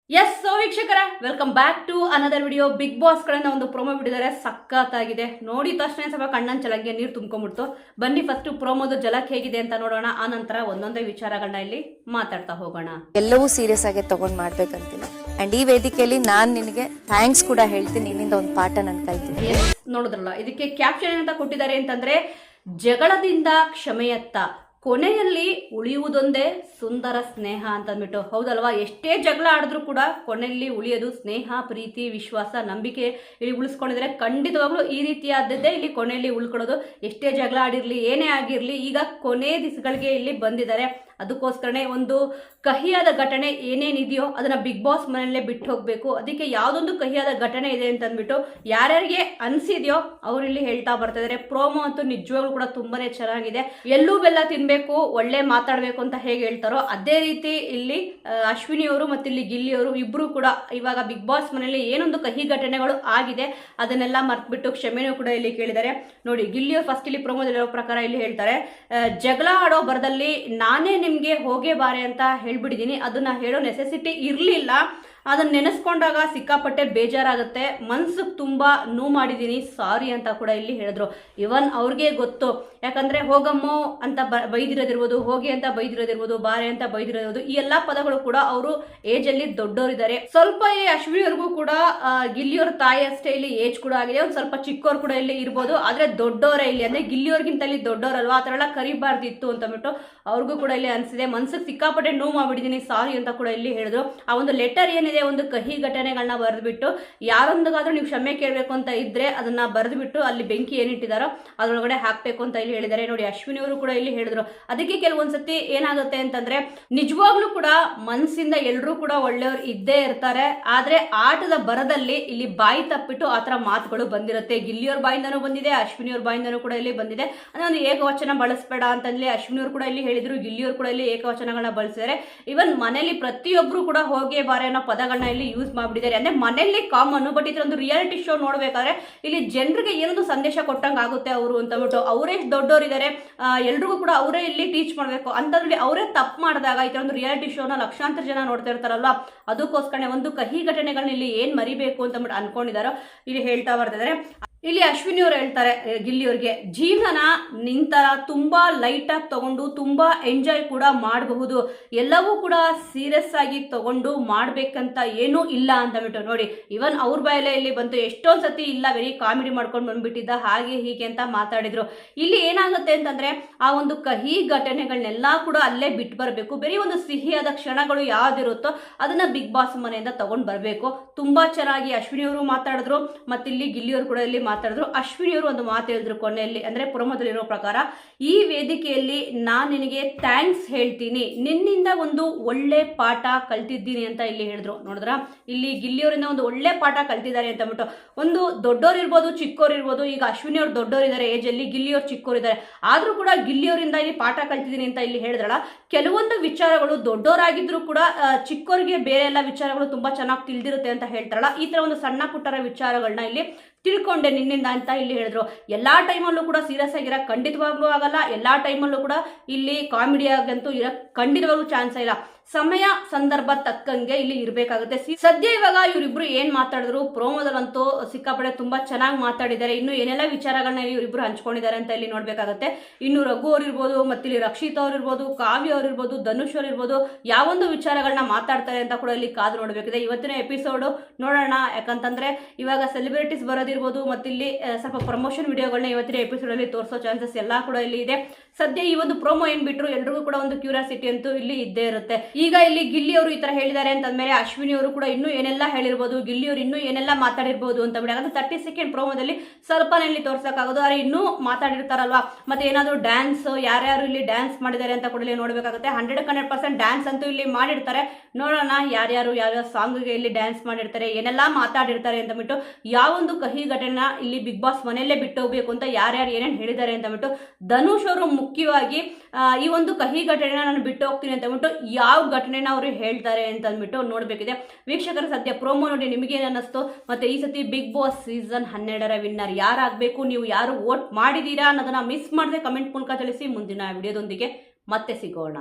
S so ವೀಕ್ಷಕರ welcome back to another video. Bigg Boss ಕಡೆಯಿಂದ ಒಂದು ಪ್ರೋಮೋ ಬಿಟ್ಟಿದ್ದಾರೆ, ಸಖತ್ತಾಗಿದೆ. ನೋಡಿದ ತಕ್ಷಣ ಸ್ವಲ್ಪ ಕಣ್ಣನ್ ಚಲಂಗೆ ನೀರು ತುಂಬ್ಕೊಂಡ್ಬಿಡ್ತು. ಬನ್ನಿ ಫಸ್ಟ್ ಪ್ರೋಮೋದು ಜಲಕ್ ಹೇಗಿದೆ ಅಂತ ನೋಡೋಣ, ಆ ನಂತರ ಒಂದೊಂದೇ ವಿಚಾರಗಳನ್ನ ಇಲ್ಲಿ ಮಾತಾಡ್ತಾ ಹೋಗೋಣ. ಎಲ್ಲವೂ ಸೀರಿಯಸ್ ಆಗಿ ತಗೊಂಡ್ ಮಾಡ್ಬೇಕಂತಿಲ್ಲ. ಅಂಡ್ ಈ ವೇದಿಕೆಯಲ್ಲಿ ನಾನ್ ನಿನಗೆ ಥ್ಯಾಂಕ್ಸ್ ಕೂಡ ಹೇಳ್ತೀನಿ, ನಿನ್ನಿಂದ ಒಂದು ಪಾಠ ನನ್ ಕಲ್ತೀನಿ. ನೋಡಿದ್ರಲ್ಲ, ಇದಕ್ಕೆ ಕ್ಯಾಪ್ಷನ್ ಏನಂತ ಕೊಟ್ಟಿದ್ದಾರೆ ಅಂತಂದ್ರೆ, ಜಗಳದಿಂದ ಕ್ಷಮೆಯತ್ತ, ಕೊನೆಯಲ್ಲಿ ಉಳಿಯುವುದೊಂದೇ ಸುಂದರ ಸ್ನೇಹ ಅಂತ ಅಂದ್ಬಿಟ್ಟು. ಹೌದಲ್ವಾ, ಎಷ್ಟೇ ಜಗಳ ಆಡಿದ್ರು ಕೂಡ ಕೊನೆಯಲ್ಲಿ ಉಳಿಯೋದು ಸ್ನೇಹ, ಪ್ರೀತಿ, ವಿಶ್ವಾಸ, ನಂಬಿಕೆ ಇಲ್ಲಿ ಉಳಿಸ್ಕೊಂಡಿದ್ರೆ ಖಂಡಿತವಾಗ್ಲೂ ಈ ರೀತಿಯಾದದ್ದೇ ಇಲ್ಲಿ ಕೊನೆಯಲ್ಲಿ ಉಳ್ಕೊಳ್ಳೋದು. ಎಷ್ಟೇ ಜಗಳ ಆಡಿರ್ಲಿ, ಏನೇ ಆಗಿರ್ಲಿ, ಈಗ ಕೊನೆ ದಿವಸಗಳಿಗೆ ಇಲ್ಲಿ ಬಂದಿದ್ದಾರೆ. ಅದಕ್ಕೋಸ್ಕರನೇ ಒಂದು ಕಹಿಯಾದ ಘಟನೆ ಏನೇನಿದೆಯೋ ಅದನ್ನ ಬಿಗ್ ಬಾಸ್ ಮನೆಯಲ್ಲೇ ಬಿಟ್ಟು ಹೋಗ್ಬೇಕು. ಅದಕ್ಕೆ ಯಾವ್ದೊಂದು ಕಹಿಯಾದ ಘಟನೆ ಇದೆ ಅಂತ ಅಂದ್ಬಿಟ್ಟು ಯಾರ್ಯಾರಿಗೆ ಅನ್ಸಿದ್ಯೋ ಅವ್ರು ಇಲ್ಲಿ ಹೇಳ್ತಾ ಬರ್ತಾ ಇದಾರೆ. ಪ್ರೋಮೋ ಅಂತೂ ನಿಜವಾಗ್ಲೂ ಕೂಡ ತುಂಬಾನೇ ಚೆನ್ನಾಗಿದೆ. ಎಲ್ಲೂ ಬೆಲ್ಲ ತಿನ್ಬೇಕು, ಒಳ್ಳೆ ಮಾತಾಡ್ಬೇಕು ಅಂತ ಹೇಗೆ ಹೇಳ್ತಾರೋ ಅದೇ ರೀತಿ ಇಲ್ಲಿ ಅಶ್ವಿನಿ ಅವರು ಮತ್ತು ಇಲ್ಲಿ ಗಿಲ್ಲಿ ಅವರು ಇಬ್ರು ಕೂಡ ಇವಾಗ ಬಿಗ್ ಬಾಸ್ ಮನೆಯಲ್ಲಿ ಏನೊಂದು ಕಹಿ ಘಟನೆಗಳು ಆಗಿದೆ ಅದನ್ನೆಲ್ಲ ಮರ್ತ್ಬಿಟ್ಟು ಕ್ಷಮೆನೂ ಕೂಡ ಇಲ್ಲಿ ಕೇಳಿದ್ದಾರೆ. ನೋಡಿ, ಗಿಲ್ಲಿ ಅವರು ಫಸ್ಟ್ ಇಲ್ಲಿ ಪ್ರೋಮೋದಲ್ಲಿರೋ ಪ್ರಕಾರ ಇಲ್ಲಿ ಹೇಳ್ತಾರೆ, ಜಗಳ ಆಡೋ ಬರದಲ್ಲಿ ನಾನೇ ನಿಮ್ಗೆ ಹೋಗೇ ಬಾರೆ ಅಂತ ಹೇಳ್ಬಿಟ್ಟಿದೀನಿ. ಅದನ್ನ ಹೇಳೋ ನೆಸೆಸಿಟಿ ಇರ್ಲಿಲ್ಲ. ಅದನ್ನ ನೆನೆಸ್ಕೊಂಡಾಗ ಸಿಕ್ಕಾಪಟ್ಟೆ ಬೇಜಾರಾಗುತ್ತೆ, ಮನ್ಸಿಗೆ ತುಂಬಾ ನೋವು ಮಾಡಿದೀನಿ, ಸಾರಿ ಅಂತ ಕೂಡ ಇಲ್ಲಿ ಹೇಳಿದ್ರು. ಇವನ್ ಅವ್ರಿಗೆ ಗೊತ್ತು, ಯಾಕಂದ್ರೆ ಹೋಗಮ್ಮೋ ಅಂತ ಬೈದಿರೋದಿರ್ಬೋದು, ಹೋಗಿ ಅಂತ ಬೈದಿರೋದಿರ್ಬೋದು, ಬಾರೆ ಅಂತ ಬೈದಿರೋದಿರ್ಬೋದು, ಈ ಎಲ್ಲಾ ಪದಗಳು ಕೂಡ ಅವರು ಏಜ್ ಅಲ್ಲಿ ದೊಡ್ಡವರಿದ್ದಾರೆ. ಸ್ವಲ್ಪ ಈ ಅಶ್ವಿನಿಯವ್ರಿಗೂ ಕೂಡ ಗಿಲ್ಲಿಯವ್ರ ತಾಯಿ ಅಷ್ಟೇ ಇಲ್ಲಿ ಏಜ್ ಕೂಡ ಆಗಿದೆ, ಒಂದ್ ಸ್ವಲ್ಪ ಚಿಕ್ಕವ್ರು ಕೂಡ ಇಲ್ಲಿ ಇರ್ಬೋದು, ಆದ್ರೆ ದೊಡ್ಡವರೇ ಇಲ್ಲಿ, ಅಂದ್ರೆ ಗಿಲ್ಲಿಯವ್ರಿಗಿಂತ ಇಲ್ಲಿ ದೊಡ್ಡವರಲ್ವಾ, ಆ ತರ ಎಲ್ಲ ಕರಿಬಾರ್ದಿತ್ತು ಅಂತ ಅಂದ್ಬಿಟ್ಟು ಅವ್ರಿಗೂ ಕೂಡ ಇಲ್ಲಿ ಅನ್ಸಿದೆ. ಮನ್ಸಿಗೆ ಸಿಕ್ಕಾಪಟ್ಟೆ ನೋವು ಮಾಡ್ಬಿಟ್ಟಿದೀನಿ, ಸಾರಿ ಅಂತ ಕೂಡ ಇಲ್ಲಿ ಹೇಳಿದ್ರು. ಆ ಒಂದು ಲೆಟರ್ ಏನಿದೆ, ಒಂದು ಕಹಿ ಘಟನೆಗಳನ್ನ ಬರೆದ್ಬಿಟ್ಟು ಯಾರೊಂದಿಗಾದ್ರೂ ನೀವು ಕ್ಷಮೆ ಕೇಳಬೇಕು ಅಂತ ಇದ್ರೆ ಅದನ್ನ ಬರೆದ್ಬಿಟ್ಟು ಅಲ್ಲಿ ಬೆಂಕಿ ಏನಿಟ್ಟಿದಾರೋ ಅದ್ರೊಳಗಡೆ ಹಾಕ್ಬೇಕು ಅಂತ ಇಲ್ಲಿ ಹೇಳಿದ್ದಾರೆ. ನೋಡಿ, ಅಶ್ವಿನಿ ಅವರು ಕೂಡ ಇಲ್ಲಿ ಹೇಳಿದ್ರು. ಅದಕ್ಕೆ ಕೆಲವೊಂದ್ಸತಿ ಏನಾಗುತ್ತೆ ಅಂತಂದ್ರೆ, ನಿಜವಾಗ್ಲೂ ಕೂಡ ಮನಸ್ಸಿಂದ ಎಲ್ಲರೂ ಕೂಡ ಒಳ್ಳೆಯವ್ರು ಇದ್ದೇ ಇರ್ತಾರೆ, ಆದ್ರೆ ಆಟದ ಬರದಲ್ಲಿ ಇಲ್ಲಿ ಬಾಯಿ ತಪ್ಪಿಟ್ಟು ಆತರ ಮಾತುಗಳು ಬಂದಿರುತ್ತೆ. ಗಿಲ್ಲಿಯವ್ರ ಬಾಯಿಂದನೂ ಬಂದಿದೆ, ಅಶ್ವಿನಿಯವ್ರ ಬಾಯಿಂದನೂ ಕೂಡ ಇಲ್ಲಿ ಬಂದಿದೆ. ಅಂದ್ರೆ ಒಂದು ಏಕವಚನ ಬಳಸಬೇಡ ಅಂತಂದ್ರೆ ಅಶ್ವಿನಿಯವ್ರು ಕೂಡ ಇಲ್ಲಿ ಹೇಳಿದ್ರು, ಗಿಲ್ಲಿಯವ್ರು ಕೂಡ ಇಲ್ಲಿ ಏಕವಚನಗಳನ್ನ ಬಳಸಿದ್ದಾರೆ. ಇವನ್ ಮನೇಲಿ ಪ್ರತಿಯೊಬ್ರು ಕೂಡ ಹೋಗಿ ಬಾರೆ ಅನ್ನೋ ಪದಗಳನ್ನ ಇಲ್ಲಿ ಯೂಸ್ ಮಾಡ್ಬಿಟ್ಟಿದ್ದಾರೆ. ಅಂದ್ರೆ ಮನೆಯಲ್ಲಿ ಕಾಮನ್, ಬಟ್ ಇದ್ರ ಒಂದು ರಿಯಾಲಿಟಿ ಶೋ ನೋಡ್ಬೇಕಾದ್ರೆ ಇಲ್ಲಿ ಜನರಿಗೆ ಏನೊಂದು ಸಂದೇಶ ಕೊಟ್ಟಂಗ ಆಗುತ್ತೆ ಅವರು ಅಂತ ಬಿಟ್ಟು. ಅವರೇ ದೊಡ್ಡವರಿದ್ದಾರೆ, ಎಲ್ರಿಗೂ ಕೂಡ ಅವರೇ ಇಲ್ಲಿ ಟೀಚ್ ಮಾಡ್ಬೇಕು ಅಂತಂದ್ರೆ ಅವರೇ ತಪ್ಪು ಮಾಡಿದಾಗ ಈ ತರ ಒಂದು ರಿಯಾಲಿಟಿ ಶೋನ ಲಕ್ಷಾಂತರ ಜನ ನೋಡ್ತಾ ಇರ್ತಾರಲ್ವಾ, ಅದಕ್ಕೋಸ್ಕರ ಒಂದು ಕಹಿ ಘಟನೆಗಳನ್ನ ಇಲ್ಲಿ ಏನ್ ಮರಿಬೇಕು ಅಂತ ಅನ್ಕೊಂಡಿದಾರೋ ಇಲ್ಲಿ ಹೇಳ್ತಾ ಬರ್ತಿದ್ದಾರೆ. ಇಲ್ಲಿ ಅಶ್ವಿನಿ ಅವರು ಹೇಳ್ತಾರೆ ಗಿಲ್ಲಿಯವ್ರಿಗೆ, ಜೀವನ ನಿಂತರ ತುಂಬಾ ಲೈಟ್ ಆಗಿ ತಗೊಂಡು ತುಂಬಾ ಎಂಜಾಯ್ ಕೂಡ ಮಾಡಬಹುದು, ಎಲ್ಲವೂ ಕೂಡ ಸೀರಿಯಸ್ ಆಗಿ ತಗೊಂಡು ಮಾಡ್ಬೇಕಂತ ಏನೂ ಇಲ್ಲ ಅಂತ ಬಿಟ್ಟು. ನೋಡಿ, ಇವನ್ ಅವ್ರ ಬಾಯಲ್ಲೇ ಇಲ್ಲಿ ಬಂತು, ಎಷ್ಟೊಂದ್ ಸತಿ ಇಲ್ಲ ವೆರಿ ಕಾಮಿಡಿ ಮಾಡ್ಕೊಂಡು ಬಂದ್ಬಿಟ್ಟಿದ್ದ, ಹಾಗೆ ಹೀಗೆ ಅಂತ ಮಾತಾಡಿದ್ರು. ಇಲ್ಲಿ ಏನಾಗುತ್ತೆ ಅಂತಂದ್ರೆ, ಆ ಒಂದು ಕಹಿ ಘಟನೆಗಳನ್ನೆಲ್ಲ ಕೂಡ ಅಲ್ಲೇ ಬಿಟ್ಟು ಬರಬೇಕು. ಬೇರೆ ಒಂದು ಸಿಹಿಯಾದ ಕ್ಷಣಗಳು ಯಾವ್ದಿರುತ್ತೋ ಅದನ್ನ ಬಿಗ್ ಬಾಸ್ ಮನೆಯಿಂದ ತಗೊಂಡ್ ಬರ್ಬೇಕು. ತುಂಬಾ ಚೆನ್ನಾಗಿ ಅಶ್ವಿನಿ ಅವರು ಮಾತಾಡಿದ್ರು, ಮತ್ತಿಲ್ಲಿ ಗಿಲ್ಲಿಯವರು ಕೂಡ ಇಲ್ಲಿ ಮಾತಾಡಿದ್ರು. ಅಶ್ವಿನಿಯವರು ಒಂದು ಮಾತು ಹೇಳಿದ್ರು ಕೊನೆಯಲ್ಲಿ, ಅಂದ್ರೆ ಪ್ರಮೋದಲ್ಲಿರೋ ಪ್ರಕಾರ, ಈ ವೇದಿಕೆಯಲ್ಲಿ ನಾನ್ ನಿನಗೆ ಥ್ಯಾಂಕ್ಸ್ ಹೇಳ್ತೀನಿ, ನಿನ್ನಿಂದ ಒಂದು ಒಳ್ಳೆ ಪಾಠ ಕಲ್ತಿದ್ದೀನಿ ಅಂತ ಇಲ್ಲಿ ಹೇಳಿದ್ರು. ನೋಡಿದ್ರ, ಇಲ್ಲಿ ಗಿಲ್ಲಿಯವರಿಂದ ಒಂದು ಒಳ್ಳೆ ಪಾಠ ಕಲ್ತಿದ್ದಾರೆ ಅಂತ ಅಂದ್ಬಿಟ್ಟು. ಒಂದು ದೊಡ್ಡೋರು ಇರ್ಬೋದು, ಚಿಕ್ಕೋರು ಇರ್ಬೋದು. ಈಗ ಅಶ್ವಿನಿ ಅವ್ರು ದೊಡ್ಡೋರಿದ್ದಾರೆ ಏಜ್ ಅಲ್ಲಿ, ಗಿಲ್ಲಿಯವ್ರು ಚಿಕ್ಕೋರಿದ್ದಾರೆ, ಆದ್ರೂ ಕೂಡ ಗಿಲ್ಲಿಯವರಿಂದ ಇಲ್ಲಿ ಪಾಠ ಕಲ್ತಿದ್ದೀನಿ ಅಂತ ಇಲ್ಲಿ ಹೇಳಿದ್ರಲ್ಲ. ಕೆಲವೊಂದು ವಿಚಾರಗಳು ದೊಡ್ಡವರಾಗಿದ್ರು ಕೂಡ ಚಿಕ್ಕೋರಿಗೆ ಬೇರೆ ಎಲ್ಲ ವಿಚಾರಗಳು ತುಂಬಾ ಚೆನ್ನಾಗಿ ತಿಳಿದಿರುತ್ತೆ ಅಂತ ಹೇಳ್ತಾರಲ್ಲ, ಈ ತರ ಒಂದು ಸಣ್ಣ ಪುಟ್ಟರ ವಿಚಾರಗಳನ್ನ ಇಲ್ಲಿ ತಿಳ್ಕೊಂಡೆ ನಿನ್ನಿಂದ ಅಂತ ಇಲ್ಲಿ ಹೇಳಿದ್ರು. ಎಲ್ಲಾ ಟೈಮಲ್ಲೂ ಕೂಡ ಸೀರಿಯಸ್ ಆಗಿರಕ್ ಖಂಡಿತವಾಗ್ಲೂ ಆಗಲ್ಲ, ಎಲ್ಲಾ ಟೈಮಲ್ಲೂ ಕೂಡ ಇಲ್ಲಿ ಕಾಮಿಡಿ ಆಗಂತೂ ಇರಕ್ ಖಂಡಿತವಾಗ್ಲೂ ಚಾನ್ಸ್ ಇಲ್ಲ. ಸಮಯ ಸಂದರ್ಭ ತಕ್ಕಂಗೆ ಇಲ್ಲಿ ಇರ್ಬೇಕಾಗುತ್ತೆ. ಸದ್ಯ ಇವಾಗ ಇವರಿಬ್ರು ಏನ್ ಮಾತಾಡಿದ್ರು ಪ್ರೋಮೋದಲ್ಲಂತೂ ಸಿಕ್ಕಾಪಡೆ ತುಂಬಾ ಚೆನ್ನಾಗಿ ಮಾತಾಡಿದ್ದಾರೆ. ಇನ್ನು ಏನೆಲ್ಲ ವಿಚಾರಗಳನ್ನ ಇವರಿಬ್ರು ಹಂಚ್ಕೊಂಡಿದ್ದಾರೆ ಅಂತ ಇಲ್ಲಿ ನೋಡ್ಬೇಕಾಗುತ್ತೆ. ಇನ್ನು ರಘು ಅವ್ರು ಇರ್ಬೋದು, ಮತ್ತೆ ಇಲ್ಲಿ ರಕ್ಷಿತ್ ಅವ್ರು ಇರ್ಬೋದು, ಕಾವ್ಯ ಅವ್ರು ಇರ್ಬೋದು, ಧನುಷ್ ಅವ್ರು ಇರ್ಬೋದು, ಯಾವೊಂದು ವಿಚಾರಗಳನ್ನ ಮಾತಾಡ್ತಾರೆ ಅಂತ ಕೂಡ ಇಲ್ಲಿ ಕಾದು ನೋಡ್ಬೇಕಿದೆ. ಇವತ್ತಿನ ಎಪಿಸೋಡ್ ನೋಡೋಣ, ಯಾಕಂತಂದ್ರೆ ಇವಾಗ ಸೆಲೆಬ್ರಿಟೀಸ್ ಬರೋದಿರ್ಬೋದು, ಮತ್ತಿಲ್ಲಿ ಸ್ವಲ್ಪ ಪ್ರಮೋಷನ್ ವಿಡಿಯೋಗಳನ್ನ ಇವತ್ತಿನ ಎಪಿಸೋಡ್ ಅಲ್ಲಿ ತೋರಿಸೋ ಚಾನ್ಸಸ್ ಎಲ್ಲಾ ಕೂಡ ಇಲ್ಲಿ ಇದೆ. ಸದ್ಯ ಈ ಒಂದು ಪ್ರೋಮೋ ಏನ್ ಬಿಟ್ರು ಎಲ್ರಿಗೂ ಕೂಡ ಒಂದು ಕ್ಯೂರಿಯಾಸಿಟಿ ಅಂತೂ ಇಲ್ಲಿ ಇದ್ದೇ ಇರುತ್ತೆ. ಈಗ ಇಲ್ಲಿ ಗಿಲ್ಲಿ ಅವರು ಈ ತರ ಹೇಳಿದ್ದಾರೆ ಅಂತಂದ್ಮೇಲೆ ಅಶ್ವಿನಿ ಅವರು ಕೂಡ ಇನ್ನೂ ಏನೆಲ್ಲ ಹೇಳಿರ್ಬೋದು, ಗಿಲ್ಲಿ ಅವರು ಇನ್ನೂ ಏನೆಲ್ಲ ಮಾತಾಡಿರ್ಬೋದು ಅಂತ ಬಿಡಿ. ಯಾಕಂದ್ರೆ 30 ಸೆಕೆಂಡ್ ಪ್ರೋಮೋದಲ್ಲಿ ಸ್ವಲ್ಪನೇ ಇಲ್ಲಿ ತೋರ್ಸಕ್ಕಾಗೋದು, ಆದ್ರೆ ಇನ್ನೂ ಮಾತಾಡಿರ್ತಾರಲ್ವಾ. ಮತ್ತೆ ಏನಾದ್ರು ಡ್ಯಾನ್ಸ್, ಯಾರ್ಯಾರು ಇಲ್ಲಿ ಡ್ಯಾನ್ಸ್ ಮಾಡಿದ್ದಾರೆ ಅಂತ ಕೂಡ ಇಲ್ಲಿ ನೋಡ್ಬೇಕಾಗುತ್ತೆ. 100% ಡ್ಯಾನ್ಸ್ ಅಂತೂ ಇಲ್ಲಿ ಮಾಡಿರ್ತಾರೆ. ನೋಡೋಣ ಯಾರ್ಯಾರು ಯಾವ್ಯಾವ ಸಾಂಗ್ಗೆ ಇಲ್ಲಿ ಡ್ಯಾನ್ಸ್ ಮಾಡಿರ್ತಾರೆ, ಏನೆಲ್ಲಾ ಮಾತಾಡಿರ್ತಾರೆ ಅಂತ ಬಿಟ್ಟು. ಯಾವೊಂದು ಕಹಿ ಘಟನೆ ಇಲ್ಲಿ ಬಿಗ್ ಬಾಸ್ ಮನೆಯಲ್ಲೇ ಬಿಟ್ಟು ಹೋಗ್ಬೇಕು ಅಂತ ಯಾರ್ಯಾರು ಏನೇನು ಹೇಳಿದ್ದಾರೆ ಅಂತ ಬಿಟ್ಟು. ಧನುಷ್ ಅವರು ಮುಖ್ಯವಾಗಿ ಈ ಒಂದು ಕಹಿ ಘಟನೆನ ನಾನು ಬಿಟ್ಟು ಹೋಗ್ತೀನಿ ಅಂತ ಅಂದ್ಬಿಟ್ಟು ಯಾವ ಘಟನೆನ ಅವರು ಹೇಳ್ತಾರೆ ಅಂತ ಅಂದ್ಬಿಟ್ಟು ನೋಡ್ಬೇಕಿದೆ. ವೀಕ್ಷಕರ, ಸದ್ಯ ಪ್ರೋಮೋ ನೋಡಿ ನಿಮಗೇನು ಅನ್ನಿಸ್ತು? ಮತ್ತೆ ಈ ಸತಿ ಬಿಗ್ ಬಾಸ್ ಸೀಸನ್ 12ರ ವಿನ್ನರ್ ಯಾರಾಗಬೇಕು, ನೀವು ಯಾರು ವೋಟ್ ಮಾಡಿದೀರಾ ಅನ್ನೋದನ್ನ ಮಿಸ್ ಮಾಡದೆ ಕಮೆಂಟ್ ಮೂಲಕ ತಿಳಿಸಿ. ಮುಂದಿನ ವಿಡಿಯೋದೊಂದಿಗೆ ಮತ್ತೆ ಸಿಗೋಣ.